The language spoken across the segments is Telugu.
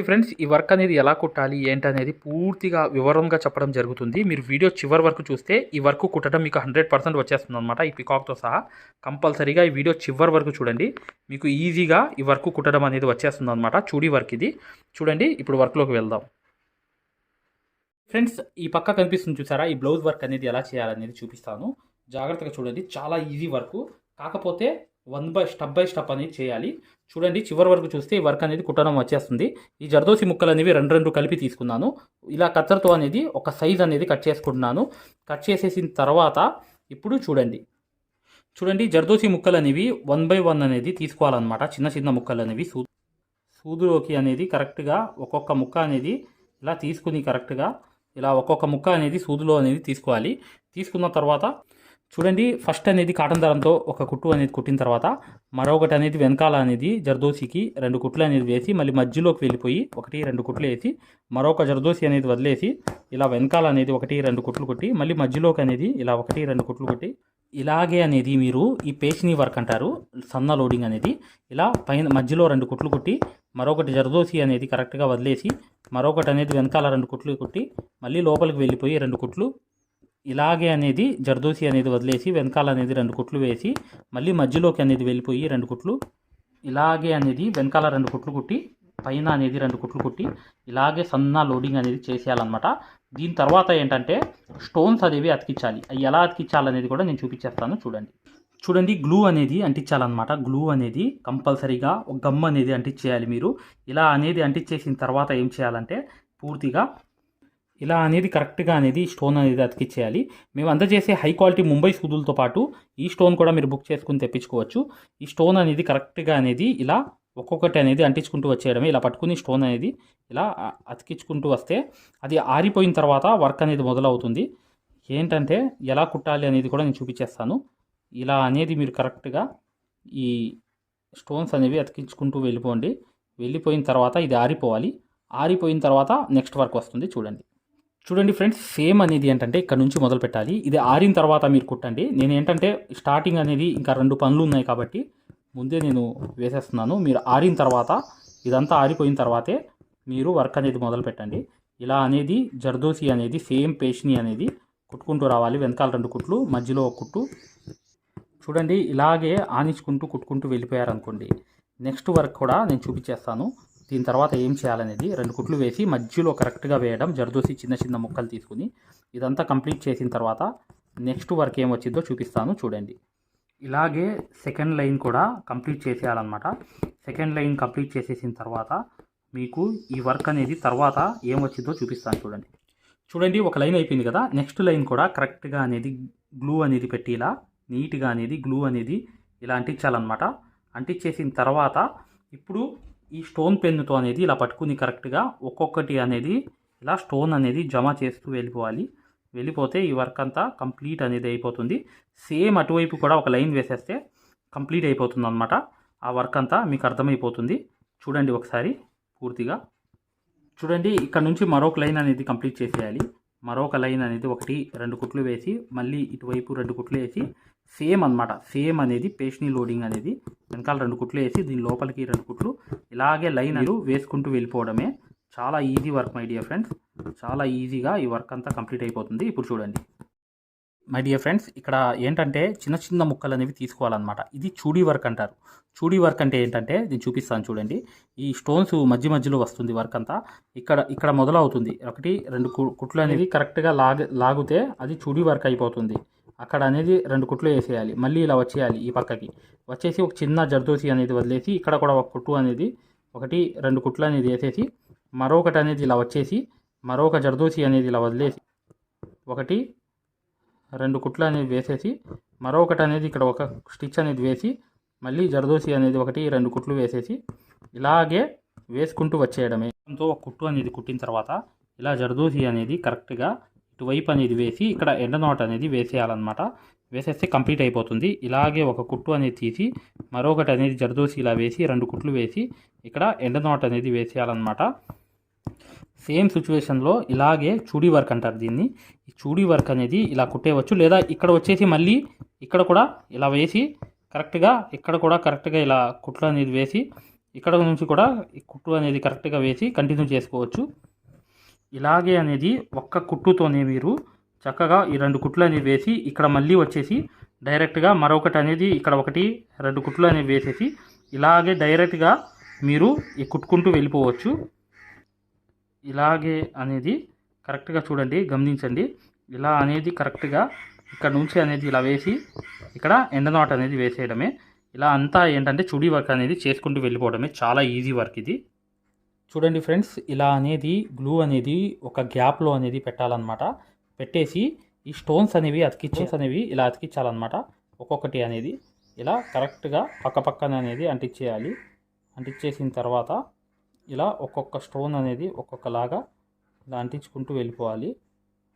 ఫ్రెండ్స్ ఈ వర్క్ అనేది ఎలా కుట్టాలి ఏంటనేది పూర్తిగా వివరంగా చెప్పడం జరుగుతుంది. మీరు వీడియో చివరి వరకు చూస్తే ఈ వర్క్ కుట్టడం మీకు 100% వచ్చేస్తుంది అనమాట. ఈ పికాక్తో సహా కంపల్సరీగా ఈ వీడియో చివరి వరకు చూడండి. మీకు ఈజీగా ఈ వర్క్ కుట్టడం అనేది వచ్చేస్తుంది అనమాట. చూడి వర్క్ ఇది చూడండి. ఇప్పుడు వర్క్లోకి వెళ్దాం. ఫ్రెండ్స్ ఈ పక్క కనిపిస్తుంది చూసారా, ఈ బ్లౌజ్ వర్క్ అనేది ఎలా చేయాలనేది చూపిస్తాను. జాగ్రత్తగా చూడండి. చాలా ఈజీ వర్క్, కాకపోతే స్టెప్ బై స్టెప్ అనేది చేయాలి. చూడండి చివరి వరకు చూస్తే ఈ వర్క్ అనేది కుట్టడం వచ్చేస్తుంది. ఈ జర్దోసి ముక్కలు అనేవి రెండు కలిపి తీసుకున్నాను. ఇలా కత్తెరతో అనేది ఒక సైజ్ అనేది కట్ చేసుకుంటున్నాను. కట్ చేసేసిన తర్వాత ఇప్పుడు చూడండి జర్దోసి ముక్కలు అనేవి 1 by 1 అనేది తీసుకోవాలన్నమాట. చిన్న చిన్న ముక్కలు అనేవి సూదులోకి అనేది కరెక్ట్గా ఒక్కొక్క ముక్క అనేది ఇలా తీసుకుని కరెక్ట్గా ఇలా ఒక్కొక్క ముక్క అనేది సూదులో అనేది తీసుకోవాలి. తీసుకున్న తర్వాత చూడండి ఫస్ట్ అనేది కాటన్ దారంతో ఒక కుట్టు అనేది కుట్టిన తర్వాత మరొకటి అనేది వెనకాల అనేది జర్దోసికి 2 కుట్లు అనేది వేసి మళ్ళీ మధ్యలోకి వెళ్ళిపోయి 1-2 కుట్లు వేసి మరొక జర్దోసి అనేది వదిలేసి ఇలా వెనకాల అనేది 1-2 కుట్లు కుట్టి మళ్ళీ మధ్యలోకి అనేది ఇలా 1-2 కుట్లు కుట్టి ఇలాగే అనేది మీరు ఈ పేషిని వర్క్ అంటారు, సన్న లోడింగ్ అనేది. ఇలా పైన మధ్యలో 2 కుట్లు కుట్టి మరొకటి జర్దోసి అనేది కరెక్ట్గా వదిలేసి మరొకటి అనేది వెనకాల 2 కుట్లు కుట్టి మళ్ళీ లోపలికి వెళ్ళిపోయి 2 కుట్లు ఇలాగే అనేది జర్దోసి అనేది వదిలేసి వెనకాల అనేది 2 కుట్లు వేసి మళ్ళీ మధ్యలోకి అనేది వెళ్ళిపోయి 2 కుట్లు ఇలాగే అనేది వెనకాల 2 కుట్లు కుట్టి పైన అనేది 2 కుట్లు కుట్టి ఇలాగే సన్న లోడింగ్ అనేది చేసేయాలన్నమాట. దీని తర్వాత ఏంటంటే స్టోన్స్ అనేవి అతికించాలి. అవి ఎలా అతికించాలనేది కూడా నేను చూపించేస్తాను. చూడండి గ్లూ అనేది అంటించాలన్నమాట. గ్లూ అనేది కంపల్సరీగా ఒక గమ్ అనేది అంటించేయాలి. మీరు ఇలా అనేది అంటించేసిన తర్వాత ఏం చేయాలంటే పూర్తిగా ఇలా అనేది కరెక్ట్గా అనేది స్టోన్ అనేది అతికిచ్చేయాలి. మేము అందజేసే హై క్వాలిటీ ముంబై సూదులతో పాటు ఈ స్టోన్ కూడా మీరు బుక్ చేసుకుని తెప్పించుకోవచ్చు. ఈ స్టోన్ అనేది కరెక్ట్గా అనేది ఇలా ఒక్కొక్కటి అనేది అంటించుకుంటూ వచ్చేయడమే. ఇలా పట్టుకుని స్టోన్ అనేది ఇలా అతికించుకుంటూ వస్తే అది ఆరిపోయిన తర్వాత వర్క్ అనేది మొదలవుతుంది. ఏంటంటే ఎలా కుట్టాలి అనేది కూడా నేను చూపించేస్తాను. ఇలా అనేది మీరు కరెక్ట్గా ఈ స్టోన్స్ అనేవి అతికించుకుంటూ వెళ్ళిపోయిన తర్వాత ఇది ఆరిపోవాలి. ఆరిపోయిన తర్వాత నెక్స్ట్ వర్క్ వస్తుంది. చూడండి ఫ్రెండ్స్, సేమ్ అనేది ఏంటంటే ఇక్కడ నుంచి మొదలు పెట్టాలి. ఇది ఆరిన తర్వాత మీరు కుట్టండి. నేను ఏంటంటే స్టార్టింగ్ అనేది ఇంకా 2 పనులు ఉన్నాయి కాబట్టి ముందే నేను వేసేస్తున్నాను. మీరు ఆరిన తర్వాత ఇదంతా ఆరిపోయిన తర్వాతే మీరు వర్క్ అనేది మొదలు పెట్టండి. ఇలా అనేది జర్దోసి అనేది సేమ్ పేషిని అనేది కుట్టుకుంటూ రావాలి. వెనకాల 2 కుట్లు మధ్యలో ఒక కుట్టు. చూడండి ఇలాగే ఆనించుకుంటూ కుట్టుకుంటూ వెళ్ళిపోయారనుకోండి. నెక్స్ట్ వర్క్ కూడా నేను చూపించేస్తాను. దీని తర్వాత ఏం చేయాలనేది 2 కుట్లు వేసి మధ్యలో కరెక్ట్గా వేయడం. జర్దోసి చిన్న చిన్న ముక్కలు తీసుకుని ఇదంతా కంప్లీట్ చేసిన తర్వాత నెక్స్ట్ వర్క్ ఏం వచ్చిందో చూపిస్తాను. చూడండి ఇలాగే సెకండ్ లైన్ కూడా కంప్లీట్ చేసేయాలన్నమాట. సెకండ్ లైన్ కంప్లీట్ చేసేసిన తర్వాత మీకు ఈ వర్క్ అనేది తర్వాత ఏం వచ్చిందో చూపిస్తాను. చూడండి ఒక లైన్ అయిపోయింది కదా. నెక్స్ట్ లైన్ కూడా కరెక్ట్గా అనేది గ్లూ అనేది పెట్టి ఇలా నీట్గా అనేది గ్లూ అనేది ఇలా అంటించాలన్నమాట. అంటించేసిన తర్వాత ఇప్పుడు ఈ స్టోన్ పెన్నుతో అనేది ఇలా పట్టుకుని కరెక్ట్గా ఒక్కొక్కటి అనేది ఇలా స్టోన్ అనేది జమ చేస్తూ వెళ్ళిపోతే ఈ వర్క్ అంతా కంప్లీట్ అనేది అయిపోతుంది. సేమ్ అటువైపు కూడా ఒక లైన్ వేసేస్తే కంప్లీట్ అయిపోతుంది అనమాట. ఆ వర్క్ అంతా మీకు అర్థమైపోతుంది. చూడండి ఒకసారి పూర్తిగా చూడండి. ఇక్కడ నుంచి మరొక లైన్ అనేది కంప్లీట్ చేసేయాలి. మరొక లైన్ అనేది 1-2 కుట్లు వేసి మళ్ళీ ఇటువైపు 2 కుట్లు వేసి సేమ్ అనమాట. సేమ్ అనేది పేషిని లోడింగ్ అనేది వెనకాల 2 కుట్లు వేసి దీని లోపలికి 2 కుట్లు ఇలాగే లైన్ అనేది వేసుకుంటూ వెళ్ళిపోవడమే. చాలా easy work my dear friends. చాలా ఈజీగా ఈ వర్క్ అంతా కంప్లీట్ అయిపోతుంది. ఇప్పుడు చూడండి మై డియర్ ఫ్రెండ్స్, ఇక్కడ ఏంటంటే చిన్న చిన్న ముక్కలు అనేవి తీసుకోవాలన్నమాట. ఇది చూడీ వర్క్ అంటారు. చూడీ వర్క్ అంటే ఏంటంటే నేను చూపిస్తాను. చూడండి ఈ స్టోన్స్ మధ్యలో వస్తుంది వర్క్ అంతా. ఇక్కడ మొదలవుతుంది. 1-2 కుట్లు అనేది కరెక్ట్గా లాగితే అది చూడీ వర్క్ అయిపోతుంది. అక్కడ అనేది 2 కుట్లు వేసేయాలి. మళ్ళీ ఇలా వచ్చేయాలి. ఈ పక్కకి వచ్చేసి ఒక చిన్న జర్దోసి అనేది వదిలేసి ఇక్కడ కూడా ఒక కుట్టు అనేది 1-2 కుట్లు అనేది వేసేసి మరొకటి అనేది ఇలా వచ్చేసి మరొక జర్దోసి అనేది ఇలా వదిలేసి 1-2 కుట్లు అనేది వేసేసి మరొకటి అనేది ఇక్కడ ఒక స్టిచ్ అనేది వేసి మళ్ళీ జర్దోసి అనేది 1-2 కుట్లు వేసేసి ఇలాగే వేసుకుంటూ వచ్చేయడమే. ఒక కుట్టు అనేది కుట్టిన తర్వాత ఇలా జర్దోసి అనేది కరెక్ట్గా ఇటువైపు అనేది వేసి ఇక్కడ ఎండ నాట్ అనేది వేసేయాలన్నమాట. వేసేస్తే కంప్లీట్ అయిపోతుంది. ఇలాగే ఒక కుట్టు అనేది తీసి మరొకటి అనేది జర్దోసి ఇలా వేసి 2 కుట్లు వేసి ఇక్కడ ఎండ నాట్ అనేది వేసేయాలన్నమాట. సేమ్ సిచ్యువేషన్లో ఇలాగే చూడీ వర్క్ అంటారు దీన్ని. ఈ చూడీ వర్క్ అనేది ఇలా కుట్టేయవచ్చు. లేదా ఇక్కడ వచ్చేసి మళ్ళీ ఇక్కడ కూడా ఇలా వేసి కరెక్ట్గా ఇక్కడ కూడా కరెక్ట్గా ఇలా కుట్లు అనేది వేసి ఇక్కడ నుంచి కూడా ఈ కుట్టు అనేది కరెక్ట్గా వేసి కంటిన్యూ చేసుకోవచ్చు. ఇలాగే అనేది ఒక్క కుట్టుతోనే మీరు చక్కగా ఈ 2 కుట్లు అనేవి వేసి ఇక్కడ మళ్ళీ వచ్చేసి డైరెక్ట్గా మరొకటి అనేది ఇక్కడ 1 2 కుట్లు అనేవి వేసేసి ఇలాగే డైరెక్ట్గా మీరు ఈ కుట్టుకుంటూ వెళ్ళిపోవచ్చు. ఇలాగే అనేది కరెక్ట్గా చూడండి, గమనించండి. ఇలా అనేది కరెక్ట్గా ఇక్కడ నుంచి అనేది ఇలా వేసి ఇక్కడ ఎండ్ నాట్ అనేది వేసేయడమే. ఇలా అంతా ఏంటంటే చుడీ వర్క్ అనేది చేసుకుంటూ వెళ్ళిపోవడమే. చాలా ఈజీ వర్క్ ఇది. చూడండి ఫ్రెండ్స్, ఇలా అనేది గ్లూ అనేది ఒక గ్యాప్లో అనేది పెట్టాలన్నమాట. పెట్టేసి ఈ స్టోన్స్ అనేవి ఇలా అతికించాలన్నమాట. ఒక్కొక్కటి అనేది ఇలా కరెక్ట్గా పక్కన అనేది అంటించేయాలి. అంటించేసిన తర్వాత ఇలా ఒక్కొక్క స్టోన్ అనేది ఒక్కొక్కలాగా ఇలా అంటించుకుంటూ వెళ్ళిపోవాలి.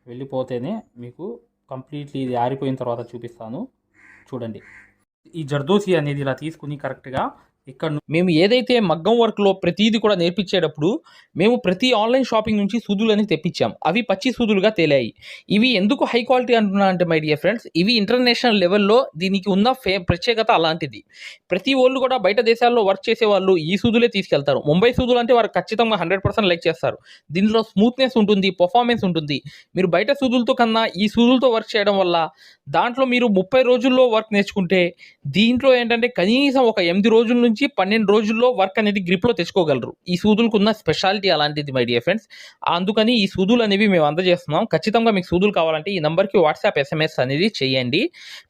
వెళ్ళిపోతేనే మీకు కంప్లీట్లీ ఇది ఆరిపోయిన తర్వాత చూపిస్తాను. చూడండి, ఈ జర్దోసి అనేది ఇలా తీసుకుని కరెక్ట్గా ఇక్కడ మేము ఏదైతే మగ్గం వర్క్లో ప్రతిదీ కూడా నేర్పించేటప్పుడు మేము ప్రతి ఆన్లైన్ షాపింగ్ నుంచి సూదులు అనేది తెప్పించాం. అవి పచ్చి సూదులుగా తేలాయి. ఇవి ఎందుకు హై క్వాలిటీ అంటున్నా అంటే మై డియర్ ఫ్రెండ్స్, ఇవి ఇంటర్నేషనల్ లెవెల్లో దీనికి ఉన్న ప్రత్యేకత అలాంటిది. ప్రతి వాళ్ళు కూడా బయట దేశాల్లో వర్క్ చేసే వాళ్ళు ఈ సూదులే తీసుకెళ్తారు. ముంబై సూదులు అంటే వారు ఖచ్చితంగా 100% లైక్ చేస్తారు. దీనిలో స్మూత్నెస్ ఉంటుంది, పర్ఫార్మెన్స్ ఉంటుంది. మీరు బయట సూదులతో కన్నా ఈ సూదులతో వర్క్ చేయడం వల్ల దాంట్లో మీరు 30 రోజుల్లో వర్క్ నేర్చుకుంటే దీంట్లో ఏంటంటే కనీసం ఒక 8 రోజుల నుంచి 12 రోజుల్లో వర్క్ అనేది గ్రిప్లో తెచ్చుకోగలరు. ఈ సూదులకు ఉన్న స్పెషాలిటీ అలాంటిది మై డియర్ ఫ్రెండ్స్. అందుకని ఈ సూదులు అనేవి మేము అందజేస్తున్నాం. ఖచ్చితంగా మీకు సూదులు కావాలంటే ఈ నెంబర్కి వాట్సాప్ SMS అనేది చేయండి.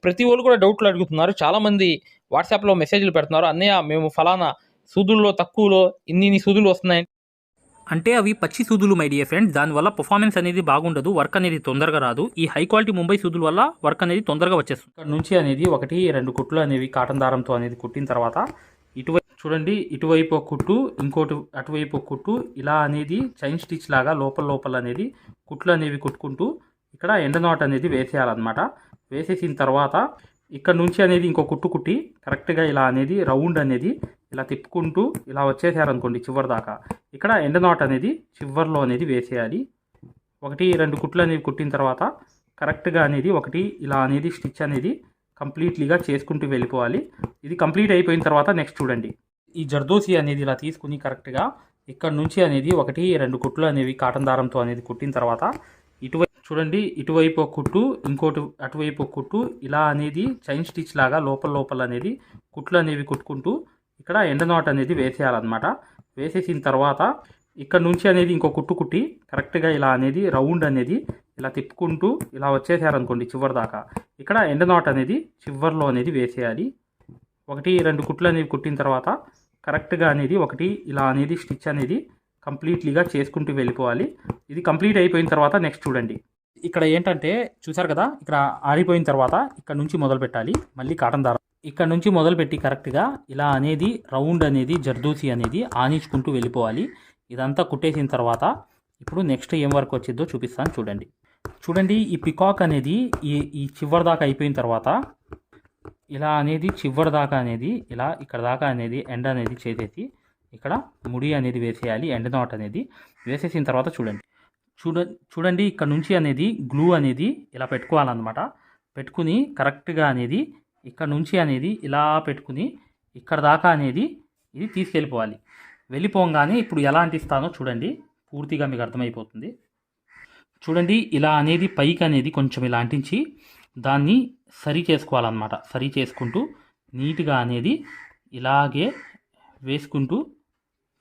ప్రతి వాళ్ళు కూడా డౌట్లు అడుగుతున్నారు. చాలామంది వాట్సాప్లో మెసేజ్లు పెడుతున్నారు, అన్నయ్య మేము ఫలానా సూదుల్లో తక్కువలో ఇన్ని సూదులు వస్తున్నాయి అంటే అవి పచ్చి సూదులు మై డియర్ ఫ్రెండ్స్. దానివల్ల పర్ఫార్మెన్స్ అనేది బాగుండదు, వర్క్ అనేది తొందరగా రాదు. ఈ హై క్వాలిటీ ముంబై సూదుల వల్ల వర్క్ అనేది తొందరగా వచ్చేస్తుంది. ఇక్కడ నుంచి అనేది 1 2 కుట్లు అనేవి కాటన్ దారంతో అనేది కుట్టిన తర్వాత ఇటువైపు చూడండి, ఇటువైపు ఒక కుట్టు, ఇంకోటి అటువైపు ఒక కుట్టు, ఇలా అనేది చైన్ స్టిచ్ లాగా లోపల అనేది కుట్లు అనేవి కుట్టుకుంటూ ఇక్కడ ఎండ్ నాట్ అనేది వేసేయాలన్నమాట. వేసేసిన తర్వాత ఇక్కడ నుంచి అనేది ఇంకో కుట్టు కుట్టి కరెక్ట్గా ఇలా అనేది రౌండ్ అనేది ఇలా తిప్పుకుంటూ ఇలా వచ్చేసారనుకోండి చివరి దాకా, ఇక్కడ ఎండ్ నాట్ అనేది చివర్లో అనేది వేసేయాలి. 1 2 కుట్లు అనేవి కుట్టిన తర్వాత కరెక్ట్గా అనేది ఇలా అనేది స్టిచ్ అనేది కంప్లీట్లీగా చేసుకుంటూ వెళ్ళిపోవాలి. ఇది కంప్లీట్ అయిపోయిన తర్వాత నెక్స్ట్ చూడండి, ఈ జర్దోసి అనేది ఇలా తీసుకుని కరెక్ట్గా ఇక్కడ నుంచి అనేది 1 2 కుట్లు అనేవి కాటన్ దారంతో అనేది కుట్టిన తర్వాత చూడండి, ఇటువైపు ఒక కుట్టు, ఇంకోటి అటువైపు ఒక కుట్టు, ఇలా అనేది చైన్ స్టిచ్ లాగా లోపల అనేది కుట్లు అనేవి కుట్టుకుంటూ ఇక్కడ ఎండ్ నాట్ అనేది వేసేయాలన్నమాట. వేసేసిన తర్వాత ఇక్కడ నుంచి అనేది ఇంకో కుట్టు కుట్టి కరెక్ట్గా ఇలా అనేది రౌండ్ అనేది ఇలా తిప్పుకుంటూ ఇలా వచ్చేసారనుకోండి చివరి దాకా, ఇక్కడ ఎండ్ నాట్ అనేది చివర్లో అనేది వేసేయాలి. 1 2 కుట్లు అనేవి కుట్టిన తర్వాత కరెక్ట్గా అనేది ఇలా అనేది స్టిచ్ అనేది కంప్లీట్లీగా చేసుకుంటూ వెళ్ళిపోవాలి. ఇది కంప్లీట్ అయిపోయిన తర్వాత నెక్స్ట్ చూడండి, ఇక్కడ ఏంటంటే చూసారు కదా, ఇక్కడ ఆరిపోయిన తర్వాత ఇక్కడ నుంచి మొదలు పెట్టాలి. మళ్ళీ కాటన్ దారం ఇక్కడ నుంచి మొదలుపెట్టి కరెక్ట్గా ఇలా అనేది రౌండ్ అనేది జర్దోసి అనేది ఆనించుకుంటూ వెళ్ళిపోవాలి. ఇదంతా కుట్టేసిన తర్వాత ఇప్పుడు నెక్స్ట్ ఏం వర్క్ వచ్చిందో చూపిస్తాను. చూడండి ఈ పికాక్ అనేది ఈ చివరి దాకా అయిపోయిన తర్వాత ఇలా అనేది చివరి దాకా అనేది ఇలా ఇక్కడ దాకా అనేది ఎండ్ అనేది చేసేసి ఇక్కడ ముడి అనేది వేసేయాలి. ఎండ్ నాట్ అనేది వేసేసిన తర్వాత చూడండి ఇక్కడ నుంచి అనేది గ్లూ అనేది ఇలా పెట్టుకోవాలన్నమాట. పెట్టుకుని కరెక్ట్గా అనేది ఇక్కడ నుంచి అనేది ఇలా పెట్టుకుని ఇక్కడ దాకా అనేది ఇది తీసుకెళ్ళిపోవాలి. వెళ్ళిపోగానే ఇప్పుడు ఎలా అంటిస్తానో చూడండి, పూర్తిగా మీకు అర్థమైపోతుంది. చూడండి, ఇలా అనేది పైకి అనేది కొంచెం ఇలా అంటించి దాన్ని సరి చేసుకోవాలన్నమాట. సరి చేసుకుంటూ నీట్గా అనేది ఇలాగే వేసుకుంటూ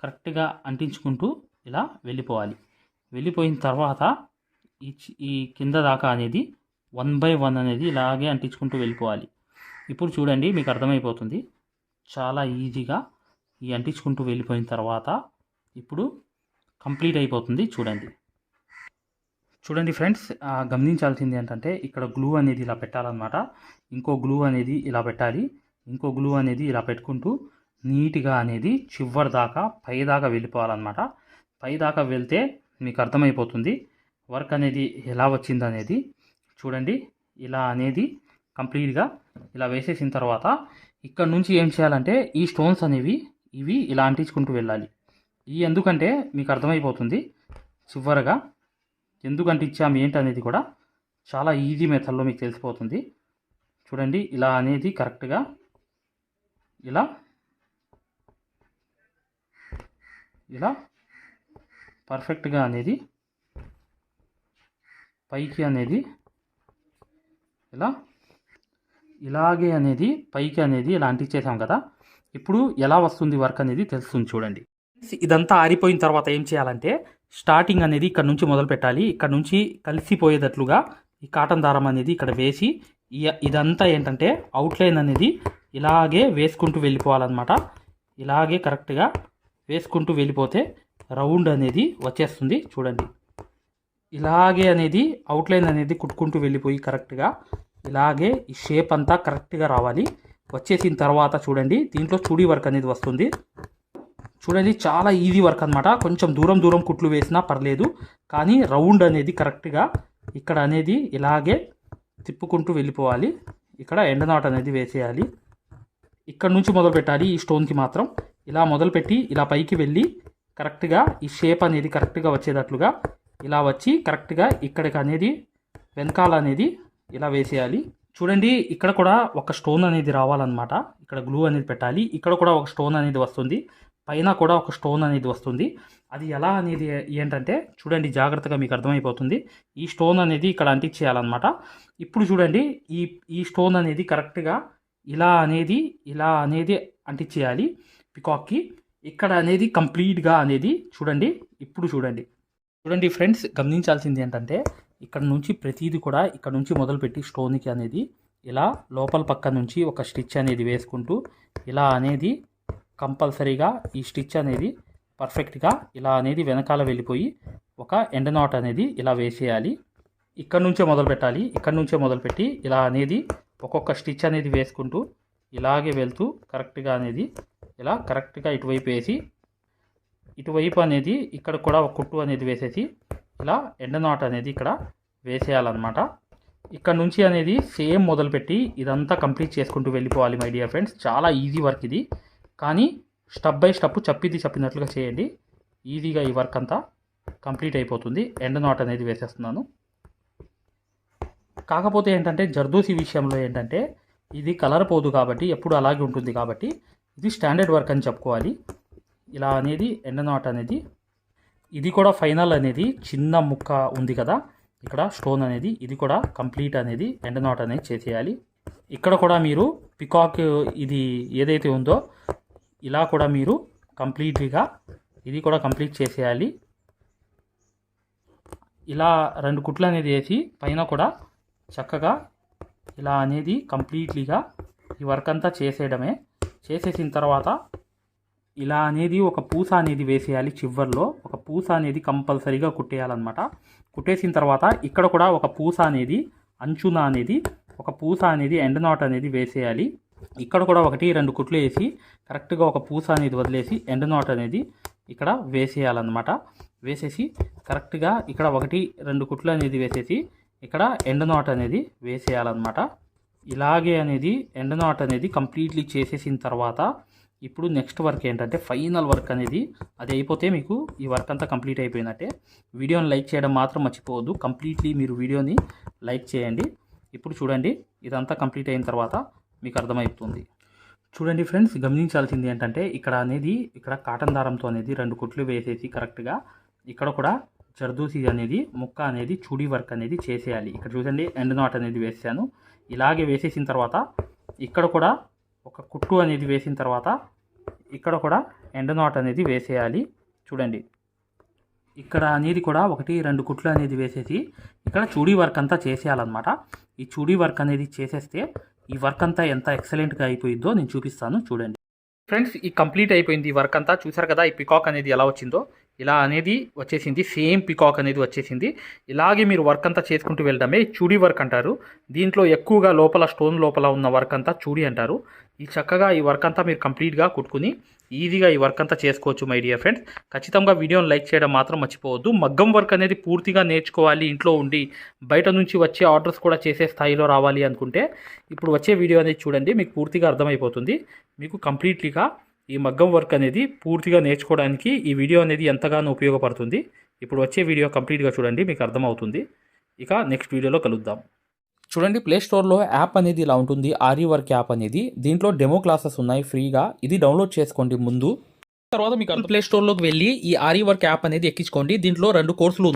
కరెక్ట్గా అంటించుకుంటూ ఇలా వెళ్ళిపోవాలి. వెళ్ళిపోయిన తర్వాత ఈ కింద దాకా అనేది 1 by 1 అనేది ఇలాగే అంటించుకుంటూ వెళ్ళిపోవాలి. ఇప్పుడు చూడండి మీకు అర్థమైపోతుంది, చాలా ఈజీగా ఈ అంటించుకుంటూ వెళ్ళిపోయిన తర్వాత ఇప్పుడు కంప్లీట్ అయిపోతుంది. చూడండి ఫ్రెండ్స్, గమనించాల్సింది ఏంటంటే ఇక్కడ గ్లూ అనేది ఇలా పెట్టాలన్నమాట. ఇంకో గ్లూ అనేది ఇలా పెట్టాలి. ఇంకో గ్లూ అనేది ఇలా పెట్టుకుంటూ నీట్గా అనేది చివరి దాకా పైదాకా వెళ్ళిపోవాలన్నమాట. పైదాకా వెళ్తే మీకు అర్థమైపోతుంది వర్క్ అనేది ఎలా వచ్చిందనేది. చూడండి, ఇలా అనేది కంప్లీట్గా ఇలా వేసేసిన తర్వాత ఇక్కడ నుంచి ఏం చేయాలంటే ఈ స్టోన్స్ అనేవి ఇవి ఇలా అంటించుకుంటూ వెళ్ళాలి. ఎందుకంటే మీకు అర్థమైపోతుంది చివరగా ఎందుకు అంటించాము ఏంటనేది కూడా చాలా ఈజీ మెథడ్లో మీకు తెలిసిపోతుంది. చూడండి, ఇలా అనేది కరెక్ట్గా ఇలా ఇలా పర్ఫెక్ట్గా అనేది పైకి అనేది ఇలా ఇలాగే అనేది పైకి అనేది ఇలా అంటించేసాం కదా. ఇప్పుడు ఎలా వస్తుంది వర్క్ అనేది తెలుస్తుంది చూడండి. ఇదంతా ఆరిపోయిన తర్వాత ఏం చేయాలంటే స్టార్టింగ్ అనేది ఇక్కడ నుంచి మొదలు పెట్టాలి. ఇక్కడ నుంచి కలిసిపోయేటట్లుగా ఈ కాటన్ దారం అనేది ఇక్కడ వేసి ఇదంతా ఏంటంటే అవుట్లైన్ అనేది ఇలాగే వేసుకుంటూ వెళ్ళిపోవాలన్నమాట. ఇలాగే కరెక్ట్గా వేసుకుంటూ వెళ్ళిపోతే రౌండ్ అనేది వచ్చేస్తుంది చూడండి. ఇలాగే అనేది అవుట్లైన్ అనేది కుట్టుకుంటూ వెళ్ళిపోయి కరెక్ట్గా ఇలాగే ఈ షేప్ అంతా కరెక్ట్గా రావాలి. వచ్చేసిన తర్వాత చూడండి దీంట్లో చూడీ వర్క్ అనేది వస్తుంది చూడండి. చాలా ఈజీ వర్క్ అనమాట. కొంచెం దూరం కుట్లు వేసినా పర్లేదు, కానీ రౌండ్ అనేది కరెక్ట్గా ఇక్కడ అనేది ఇలాగే తిప్పుకుంటూ వెళ్ళిపోవాలి. ఇక్కడ ఎండ్ నాట్ అనేది వేసేయాలి. ఇక్కడ నుంచి మొదలు పెట్టాలి. ఈ స్టోన్కి మాత్రం ఇలా మొదలుపెట్టి ఇలా పైకి వెళ్ళి కరెక్ట్గా ఈ షేప్ అనేది కరెక్ట్గా వచ్చేటట్లుగా ఇలా వచ్చి కరెక్ట్గా ఇక్కడికి అనేది వెనకాల అనేది ఇలా వేసేయాలి చూడండి. ఇక్కడ కూడా ఒక స్టోన్ అనేది రావాలన్నమాట. ఇక్కడ గ్లూ అనేది పెట్టాలి. ఇక్కడ కూడా ఒక స్టోన్ అనేది వస్తుంది, పైన కూడా ఒక స్టోన్ అనేది వస్తుంది. అది ఎలా అనేది ఏంటంటే చూడండి, జాగ్రత్తగా మీకు అర్థమైపోతుంది. ఈ స్టోన్ అనేది ఇక్కడ అంటించేయాలన్నమాట. ఇప్పుడు చూడండి ఈ స్టోన్ అనేది కరెక్ట్గా ఇలా అనేది అంటించేయాలి పికాక్కి. ఇక్కడ అనేది కంప్లీట్గా అనేది చూడండి. ఇప్పుడు చూడండి ఫ్రెండ్స్, గమనించాల్సింది ఏంటంటే ఇక్కడ నుంచి ప్రతిదీ కూడా ఇక్కడ నుంచి మొదలుపెట్టి స్టోన్కి అనేది ఇలా లోపల పక్క నుంచి ఒక స్టిచ్ అనేది వేసుకుంటూ ఇలా అనేది కంపల్సరీగా ఈ స్టిచ్ అనేది పర్ఫెక్ట్గా ఇలా అనేది వెనకాల వెళ్ళిపోయి ఒక ఎండ్ నాట్ అనేది ఇలా వేసేయాలి. ఇక్కడ నుంచే మొదలు పెట్టాలి. ఇక్కడ నుంచే మొదలుపెట్టి ఇలా అనేది ఒక్కొక్క స్టిచ్ అనేది వేసుకుంటూ ఇలాగే వెళ్తూ కరెక్ట్గా అనేది ఇలా కరెక్ట్గా ఇటువైపు వేసి ఇటువైపు అనేది ఇక్కడ కూడా ఒక కుట్టు అనేది వేసేసి ఇలా ఎండ్ నాట్ అనేది ఇక్కడ వేసేయాలన్నమాట. ఇక్కడ నుంచి అనేది సేమ్ మొదలుపెట్టి ఇదంతా కంప్లీట్ చేసుకుంటూ వెళ్ళిపోవాలి మై డియర్ ఫ్రెండ్స్. చాలా ఈజీ వర్క్ ఇది, కానీ స్టెప్ బై స్టెప్ చెప్పినట్లుగా చేయండి. ఈజీగా ఈ వర్క్ అంతా కంప్లీట్ అయిపోతుంది. ఎండ్ నాట్ అనేది వేసేస్తున్నాను. కాకపోతే ఏంటంటే జర్దోసి విషయంలో ఏంటంటే ఇది కలర్ పోదు కాబట్టి ఎప్పుడు అలాగే ఉంటుంది కాబట్టి ఇది స్టాండర్డ్ వర్క్ అని చెప్పుకోవాలి. ఇలా అనేది ఎండ్ నాట్ అనేది ఇది కూడా ఫైనల్ అనేది చిన్న ముక్క ఉంది కదా ఇక్కడ స్టోన్ అనేది, ఇది కూడా కంప్లీట్ అనేది ఎండ్ నాట్ అనేది చేసేయాలి. ఇక్కడ కూడా మీరు పికాక్ ఇది ఏదైతే ఉందో ఇలా కూడా మీరు కంప్లీట్గా ఇది కూడా కంప్లీట్ చేసేయాలి. ఇలా 2 కుట్లు అనేది వేసి పైన కూడా చక్కగా ఇలా అనేది కంప్లీట్లీగా ఈ వర్క్ అంతా చేసేయడమే. చేసేసిన తర్వాత ఇలా అనేది ఒక పూస అనేది వేసేయాలి. చివర్లో ఒక పూస అనేది కంపల్సరీగా కుట్టేయాలన్నమాట. కుట్టేసిన తర్వాత ఇక్కడ కూడా ఒక పూస అనేది అంచున అనేది ఒక పూస అనేది ఎండ్ నాట్ అనేది వేసేయాలి. ఇక్కడ కూడా 1-2 కుట్లు వేసి కరెక్ట్గా ఒక పూస అనేది వదిలేసి ఎండ్ నాట్ అనేది ఇక్కడ వేసేయాలన్నమాట. వేసేసి కరెక్ట్గా ఇక్కడ 1-2 కుట్లు అనేది వేసేసి ఇక్కడ ఎండ్ నాట్ అనేది వేసేయాలన్నమాట. ఇలాగే అనేది ఎండ్ నాట్ అనేది కంప్లీట్లీ చేసేసిన తర్వాత ఇప్పుడు నెక్స్ట్ వర్క్ ఏంటంటే ఫైనల్ వర్క్ అనేది అది అయిపోతే మీకు ఈ వర్క్ అంతా కంప్లీట్ అయిపోయినట్టే. వీడియోని లైక్ చేయడం మాత్రం మర్చిపోవద్దు. కంప్లీట్లీ మీరు వీడియోని లైక్ చేయండి. ఇప్పుడు చూడండి ఇదంతా కంప్లీట్ అయిన తర్వాత మీకు అర్థమవుతుంది. చూడండి ఫ్రెండ్స్, గమనించాల్సింది ఏంటంటే ఇక్కడ కాటన్ దారంతో అనేది 2 కుట్లు వేసేసి కరెక్ట్గా ఇక్కడ కూడా జర్దోసి అనేది ముక్క అనేది చూడీ వర్క్ అనేది చేసేయాలి. ఇక్కడ చూడండి ఎండ్ నాట్ అనేది వేసాను. ఇలాగే వేసేసిన తర్వాత ఇక్కడ కూడా ఒక కుట్టు అనేది వేసిన తర్వాత ఇక్కడ కూడా ఎండ్ నాట్ అనేది వేసేయాలి. చూడండి ఇక్కడ అనేది కూడా 1-2 కుట్లు అనేది వేసేసి ఇక్కడ చూడీ వర్క్ అంతా చేసేయాలన్నమాట. ఈ చూడీ వర్క్ అనేది చేసేస్తే ఈ వర్క్ అంతా ఎంత ఎక్సలెంట్గా అయిపోయిందో నేను చూపిస్తాను చూడండి. ఫ్రెండ్స్, ఈ కంప్లీట్ అయిపోయింది ఈ వర్క్ అంతా. చూసారు కదా ఈ పికాక్ అనేది ఎలా వచ్చిందో. ఇలా అనేది వచ్చేసింది, సేమ్ పికాక్ అనేది వచ్చేసింది. ఇలాగే మీరు వర్క్ అంతా చేసుకుంటూ వెళ్ళడమే చూడీ వర్క్ అంటారు. దీంట్లో ఎక్కువగా లోపల స్టోన్ లోపల ఉన్న వర్క్ అంతా చూడీ అంటారు. ఈ చక్కగా ఈ వర్క్ అంతా మీరు కంప్లీట్గా కుట్టుకుని ఈజీగా ఈ వర్క్ అంతా చేసుకోవచ్చు మై డియర్ ఫ్రెండ్స్. ఖచ్చితంగా వీడియోని లైక్ చేయడం మాత్రం మర్చిపోవద్దు. మగ్గం వర్క్ అనేది పూర్తిగా నేర్చుకోవాలి ఇంట్లో ఉండి, బయట నుంచి వచ్చే ఆర్డర్స్ కూడా చేసే స్థాయిలో రావాలి అనుకుంటే ఇప్పుడు వచ్చే వీడియో అనేది చూడండి, మీకు పూర్తిగా అర్థమైపోతుంది. మీకు కంప్లీట్లీగా ఈ మగ్గం వర్క్ అనేది పూర్తిగా నేర్చుకోవడానికి ఈ వీడియో అనేది ఎంతగానో ఉపయోగపడుతుంది. ఇప్పుడు వచ్చే వీడియో కంప్లీట్గా చూడండి, మీకు అర్థమవుతుంది. ఇక నెక్స్ట్ వీడియోలో కలుద్దాం. చూడండి, ప్లే స్టోర్లో యాప్ అనేది ఇలా ఉంటుంది, ఆరి వర్క్ యాప్ అనేది. దీంట్లో డెమో క్లాసెస్ ఉన్నాయి ఫ్రీగా. ఇది డౌన్లోడ్ చేసుకోండి ముందు. తర్వాత మీకు ప్లే స్టోర్ లోకి వెళ్ళి ఈ ఆరి వర్క్ యాప్ అనేది ఎక్కించుకోండి. దీంట్లో 2 కోర్సులు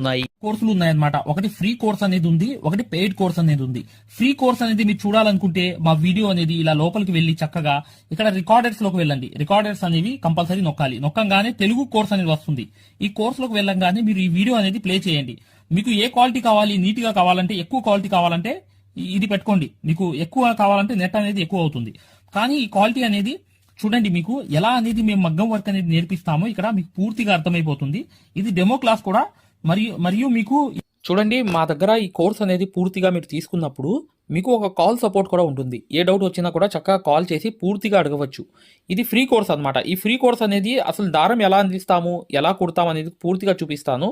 ఉన్నాయన్నమాట. ఒకటి ఫ్రీ కోర్స్ అనేది ఉంది, ఒకటి పెయిడ్ కోర్స్ అనేది ఉంది. ఫ్రీ కోర్స్ అనేది మీరు చూడాలనుకుంటే మా వీడియో అనేది ఇలా లోపలికి వెళ్ళి చక్కగా ఇక్కడ రికార్డర్స్ లోకి వెళ్ళండి. రికార్డర్స్ అనేవి కంపల్సరీ నొక్కాలి. నొక్కంగానే తెలుగు కోర్స్ అనేది వస్తుంది. ఈ కోర్స్ లోకి వెళ్ళంగానే మీరు ఈ వీడియో అనేది ప్లే చేయండి. మీకు ఏ క్వాలిటీ కావాలి, నీట్ గా కావాలంటే, ఎక్కువ క్వాలిటీ కావాలంటే ఇది పెట్టుకోండి. మీకు ఎక్కువ కావాలంటే నెట్ అనేది ఎక్కువ అవుతుంది. కానీ ఈ క్వాలిటీ అనేది చూడండి, మీకు ఎలా అనేది మేము మగ్గం వర్క్ అనేది నేర్పిస్తామో ఇక్కడ మీకు పూర్తిగా అర్థమైపోతుంది. ఇది డెమో క్లాస్ కూడా. మరియు మీకు చూడండి, మా దగ్గర ఈ కోర్స్ అనేది పూర్తిగా మీరు తీసుకున్నప్పుడు మీకు ఒక కాల్ సపోర్ట్ కూడా ఉంటుంది. ఏ డౌట్ వచ్చినా కూడా చక్కగా కాల్ చేసి పూర్తిగా అడగవచ్చు. ఇది ఫ్రీ కోర్స్ అన్నమాట. ఈ ఫ్రీ కోర్స్ అనేది అసలు దారం ఎలా అందిస్తాము, ఎలా కుడతాం అనేది పూర్తిగా చూపిస్తాను.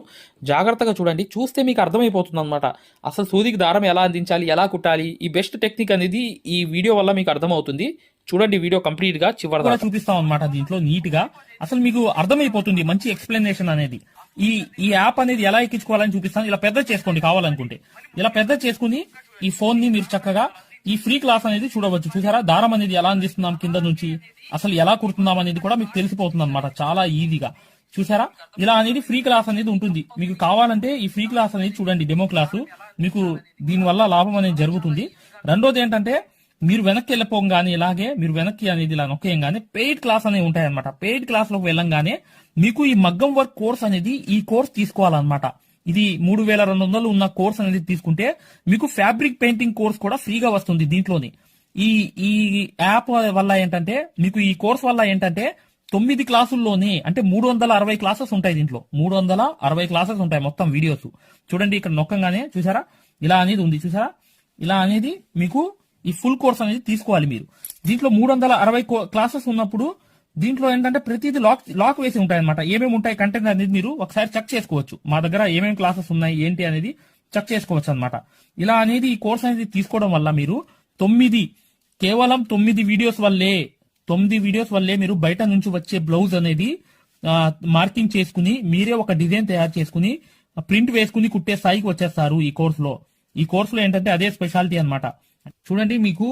జాగ్రత్తగా చూడండి, చూస్తే మీకు అర్థమైపోతుంది అనమాట. అసలు సూదికి దారం ఎలా అందించాలి, ఎలా కుట్టాలి, ఈ బెస్ట్ టెక్నిక్ అనేది ఈ వీడియో వల్ల మీకు అర్థమవుతుంది. చూడండి, వీడియో కంప్లీట్ గా చివరి దాకా చూపిస్తాం అనమాట. దీంట్లో నీట్ గా అసలు మీకు అర్థమైపోతుంది, మంచి ఎక్స్ప్లెనేషన్ అనేది. ఈ యాప్ అనేది ఎలా ఎక్కించుకోవాలని చూపిస్తాను. ఇలా పెద్ద చేసుకోండి కావాలనుకుంటే. ఇలా పెద్ద చేసుకుని ఈ ఫోన్ ని మీరు చక్కగా ఈ ఫ్రీ క్లాస్ అనేది చూడవచ్చు. చూసారా, దారం అనేది ఎలా అందిస్తున్నాం కింద నుంచి, అసలు ఎలా కుడుతున్నాం అనేది కూడా మీకు తెలిసిపోతుంది అనమాట, చాలా ఈజీగా. చూసారా, ఇలా అనేది ఫ్రీ క్లాస్ అనేది ఉంటుంది. మీకు కావాలంటే ఈ ఫ్రీ క్లాస్ అనేది చూడండి, డెమో క్లాసు. మీకు దీనివల్ల లాభం అనేది జరుగుతుంది. రెండోది ఏంటంటే, మీరు వెనక్కి వెళ్ళిపోగానే ఇలాగే మీరు వెనక్కి అనేది ఇలా నొక్కేయంగానే పెయిడ్ క్లాస్ అనేవి ఉంటాయన్నమాట. పెయిడ్ క్లాస్ లోకి వెళ్ళంగానే మీకు ఈ మగ్గం వర్క్ కోర్స్ అనేది, ఈ కోర్స్ తీసుకోవాలన్నమాట. ఇది 3200 ఉన్న కోర్స్ అనేది తీసుకుంటే మీకు ఫ్యాబ్రిక్ పెయింటింగ్ కోర్స్ కూడా ఫ్రీగా వస్తుంది దీంట్లోని. ఈ యాప్ వల్ల ఏంటంటే, మీకు ఈ కోర్స్ వల్ల ఏంటంటే 9 క్లాసుల్లోనే అంటే 360 క్లాసెస్ ఉంటాయి. దీంట్లో 360 క్లాసెస్ ఉంటాయి మొత్తం వీడియోస్. చూడండి, ఇక్కడ నొక్కంగానే చూసారా ఇలా అనేది ఉంది. చూసారా, ఇలా అనేది మీకు ఈ ఫుల్ కోర్స్ అనేది తీసుకోవాలి మీరు. దీంట్లో 360 క్లాసెస్ ఉన్నప్పుడు దీంట్లో ఏంటంటే ప్రతిదీ లాక్ వేసి ఉంటాయి అనమాట. ఏమేమి ఉంటాయి కంటెంట్ అనేది మీరు ఒకసారి చెక్ చేసుకోవచ్చు. మా దగ్గర ఏమేమి క్లాసెస్ ఉన్నాయి ఏంటి అనేది చెక్ చేసుకోవచ్చు అనమాట. ఇలా అనేది ఈ కోర్స్ అనేది తీసుకోవడం వల్ల మీరు కేవలం 9 వీడియోస్ వల్లే మీరు బయట నుంచి వచ్చే బ్లౌజ్ అనేది మార్కింగ్ చేసుకుని మీరే ఒక డిజైన్ తయారు చేసుకుని ప్రింట్ వేసుకుని కుట్టే స్థాయికి వచ్చేస్తారు ఈ కోర్సులో. ఈ కోర్సులో ఏంటంటే అదే స్పెషాలిటీ అన్నమాట. చూడండి, మీకు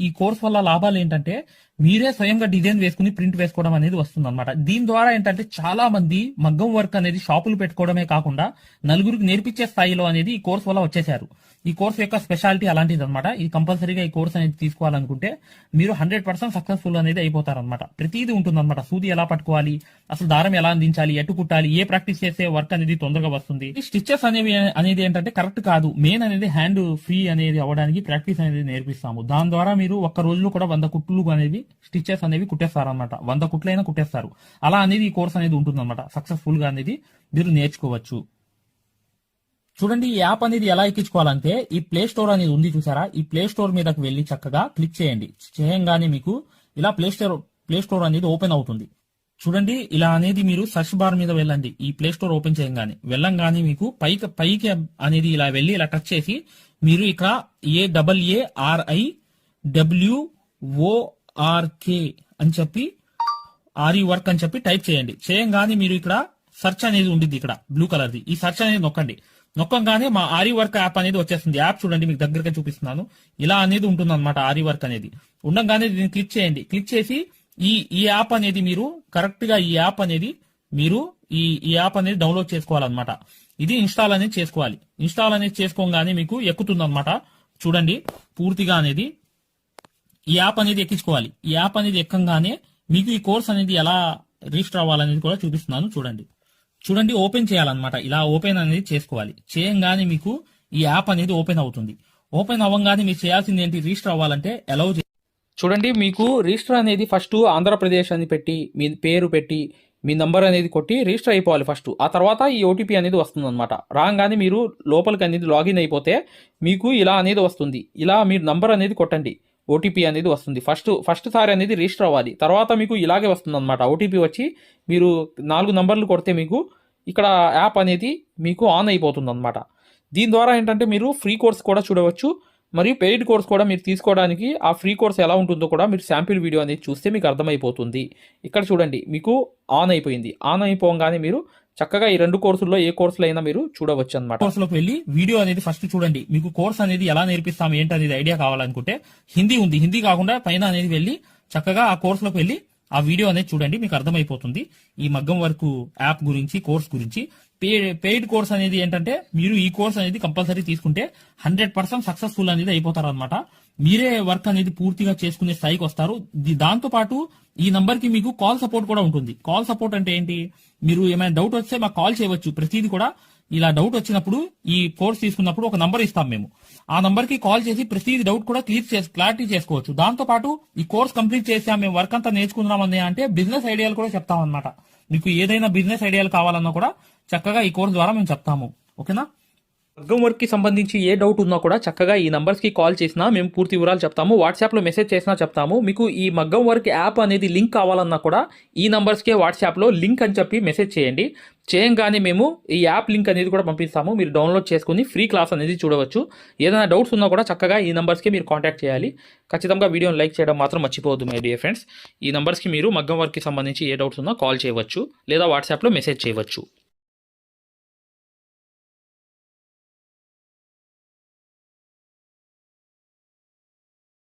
ఈ కోర్స్ వల్ల లాభాలు ఏంటంటే మీరే స్వయంగా డిజైన్ వేసుకుని ప్రింట్ వేసుకోవడం అనేది వస్తుంది అనమాట. దీని ద్వారా ఏంటంటే చాలా మంది మగ్గం వర్క్ అనేది షాపులు పెట్టుకోవడమే కాకుండా నలుగురికి నేర్పించే స్థాయిలో అనేది ఈ కోర్స్ వల్ల వచ్చేసారు. ఈ కోర్స్ యొక్క స్పెషాలిటీ అలాంటిది అనమాట. ఇది కంపల్సరీగా ఈ కోర్స్ అనేది తీసుకోవాలనుకుంటే మీరు 100% సక్సెస్ఫుల్ అనేది అయిపోతారనమాట. ప్రతిదీ ఉంటుందన్నమాట. సూది ఎలా పట్టుకోవాలి, అసలు దారం ఎలా అందించాలి, ఎటు కుట్టాలి, ఏ ప్రాక్టీస్ చేస్తే వర్క్ అనేది తొందరగా వస్తుంది. ఈ స్టిచెస్ అనేది ఏంటంటే కరెక్ట్ కాదు. మెయిన్ అనేది హ్యాండ్ ఫ్రీ అనేది అవ్వడానికి ప్రాక్టీస్ అనేది నేర్పిస్తాము. దాని ద్వారా మీరు ఒక్క రోజులో కూడా 100 కుట్లు అనేవి స్టిచెస్ అనేవి కుట్టేస్తారనమాట. 100 కుట్లైనా కుట్టేస్తారు. అలా అనేది ఈ కోర్స్ అనేది ఉంటుందన్నమాట. సక్సెస్ఫుల్ గా అనేది మీరు నేర్చుకోవచ్చు. చూడండి, ఈ యాప్ అనేది ఎలా ఎక్కించుకోవాలంటే ఈ ప్లే స్టోర్ అనేది ఉంది చూసారా, ఈ ప్లే స్టోర్ మీదకి వెళ్ళి చక్కగా క్లిక్ చేయండి. చేయంగానే మీకు ఇలా ప్లే స్టోర్ అనేది ఓపెన్ అవుతుంది. చూడండి, ఇలా అనేది మీరు సర్చ్ బార్ మీద వెళ్ళండి. ఈ ప్లే స్టోర్ ఓపెన్ వెళ్ళంగానే మీకు పైకి అనేది ఇలా వెళ్ళి ఇలా టచ్ చేసి మీరు ఇక్కడ AARIWORK అని చెప్పి ఆరి వర్క్ అని చెప్పి టైప్ చేయండి. చేయంగానే మీరు ఇక్కడ సెర్చ్ అనేది ఉంటుంది, ఇక్కడ బ్లూ కలర్ ది. ఈ సెర్చ్ అనేది నొక్కంగానే మా ఆరి వర్క్ యాప్ అనేది వచ్చేస్తుంది. యాప్ చూడండి, మీకు దగ్గరగా చూపిస్తున్నాను. ఇలా అనేది ఉంటుంది అనమాట. ఆరి వర్క్ అనేది ఉండగానే దీన్ని క్లిక్ చేయండి. క్లిక్ చేసి ఈ యాప్ అనేది మీరు కరెక్ట్ గా ఈ యాప్ అనేది డౌన్లోడ్ చేసుకోవాలన్నమాట. ఇది ఇన్స్టాల్ అనేది చేసుకోవాలి. ఇన్స్టాల్ అనేది చేసుకోగానే మీకు ఎక్కుతుంది అనమాట. చూడండి, పూర్తిగా అనేది ఈ యాప్ అనేది ఎక్కించుకోవాలి. ఈ యాప్ అనేది ఎక్కంగానే మీకు ఈ కోర్స్ అనేది ఎలా రిజిస్టర్ అవ్వాలనేది కూడా చూపిస్తున్నాను. చూడండి, ఓపెన్ చేయాలన్నమాట. ఇలా ఓపెన్ అనేది చేసుకోవాలి. చేయంగానే మీకు ఈ యాప్ అనేది ఓపెన్ అవుతుంది. ఓపెన్ అవ్వగానే మీరు చేయాల్సింది ఏంటి, రిజిస్టర్ అవ్వాలంటే అలౌ. చూడండి, మీకు రిజిస్టర్ అనేది ఫస్ట్ ఆంధ్రప్రదేశ్ అని పెట్టి మీ పేరు పెట్టి మీ నంబర్ అనేది కొట్టి రిజిస్టర్ అయిపోవాలి ఫస్ట్. ఆ తర్వాత ఈ ఓటీపీ అనేది వస్తుంది అనమాట. రాగానే మీరు లోపలికి అనేది లాగిన్ అయిపోతే మీకు ఇలా అనేది వస్తుంది. ఇలా మీరు నంబర్ అనేది కొట్టండి, ఓటీపీ అనేది వస్తుంది. ఫస్ట్ సారి అనేది రిజిస్టర్ అవ్వాలి. తర్వాత మీకు ఇలాగే వస్తుంది అనమాట. ఓటీపీ వచ్చి మీరు 4 నంబర్లు కొడితే మీకు ఇక్కడ యాప్ అనేది మీకు ఆన్ అయిపోతుంది అనమాట. దీని ద్వారా ఏంటంటే మీరు ఫ్రీ కోర్స్ కూడా చూడవచ్చు, మరియు పెయిడ్ కోర్స్ కూడా మీరు తీసుకోవడానికి ఆ ఫ్రీ కోర్స్ ఎలా ఉంటుందో కూడా మీరు శాంపిల్ వీడియో అనేది చూస్తే మీకు అర్థమైపోతుంది. ఇక్కడ చూడండి, మీకు ఆన్ అయిపోయింది. ఆన్ అయిపోగానే మీరు చక్కగా ఈ 2 కోర్సుల్లో ఏ కోర్సులో అయినా మీరు చూడవచ్చు అనమాట. కోర్సులోకి వెళ్ళి వీడియో అనేది ఫస్ట్ చూడండి. మీకు కోర్స్ అనేది ఎలా నేర్పిస్తాం ఏంటి అనేది ఐడియా కావాలనుకుంటే హిందీ ఉంది. హిందీ కాకుండా పైన అనేది వెళ్ళి చక్కగా ఆ కోర్సులోకి వెళ్ళి ఆ వీడియో అనేది చూడండి, మీకు అర్థమైపోతుంది ఈ మగ్గం వర్క్ యాప్ గురించి, కోర్స్ గురించి. పెయిడ్ కోర్స్ అనేది ఏంటంటే మీరు ఈ కోర్స్ అనేది కంపల్సరీ తీసుకుంటే 100% సక్సెస్ఫుల్ అనేది అయిపోతారు అనమాట. మీరే వర్క్ అనేది పూర్తిగా చేసుకునే స్థాయికి వస్తారు. దాంతో పాటు ఈ నంబర్ కి మీకు కాల్ సపోర్ట్ కూడా ఉంటుంది. కాల్ సపోర్ట్ అంటే ఏంటి, మీరు ఏమైనా డౌట్ వస్తే మాకు కాల్ చేయవచ్చు. ప్రతిదీ కూడా ఇలా డౌట్ వచ్చినప్పుడు ఈ కోర్స్ తీసుకున్నప్పుడు ఒక నంబర్ ఇస్తాం మేము. ఆ నంబర్ కి కాల్ చేసి ప్రతి డౌట్ కూడా క్లారిటీ చేసుకోవచ్చు. దాంతో పాటు ఈ కోర్స్ కంప్లీట్ చేసాం, మేము వర్క్ అంతా నేర్చుకున్నామని అంటే బిజినెస్ ఐడియాలు కూడా చెప్తాం అనమాట. మీకు ఏదైనా బిజినెస్ ఐడియాలు కావాలన్నా కూడా చక్కగా ఈ కోర్స్ ద్వారా మేము చెప్తాము. ఓకేనా? మగ్గం వర్క్ కి సంబంధించి ఏ డౌట్ ఉన్నా కూడా చక్కగా ఈ నంబర్స్ కి కాల్ చేసినా మేము పూర్తి వివరాలు చెప్తాము. వాట్సాప్ లో మెసేజ్ చేసినా చెప్తాము. మీకు ఈ మగ్గం వర్క్ యాప్ అనేది లింక్ కావాలన్నా కూడా ఈ నంబర్స్ కే వాట్సాప్ లో లింక్ అని చెప్పి మెసేజ్ చేయండి. చేయంగానే మేము ఈ యాప్ లింక్ అనేది కూడా పంపిస్తాము. మీరు డౌన్లోడ్ చేసుకుని ఫ్రీ క్లాస్ అనేది చూడవచ్చు. ఏదైనా డౌట్స్ ఉన్నా కూడా చక్కగా ఈ నంబర్స్కి మీరు కాంటాక్ట్ చేయాలి. ఖచ్చితంగా వీడియోని లైక్ చేయడం మాత్రం మర్చిపోవద్దు మై డియర్ ఫ్రెండ్స్. ఈ నంబర్స్కి మీరు మగ్గం వర్క్కి సంబంధించి ఏ డౌట్స్ ఉన్నా కాల్ చేయవచ్చు లేదా వాట్సాప్లో మెసేజ్ చేయవచ్చు.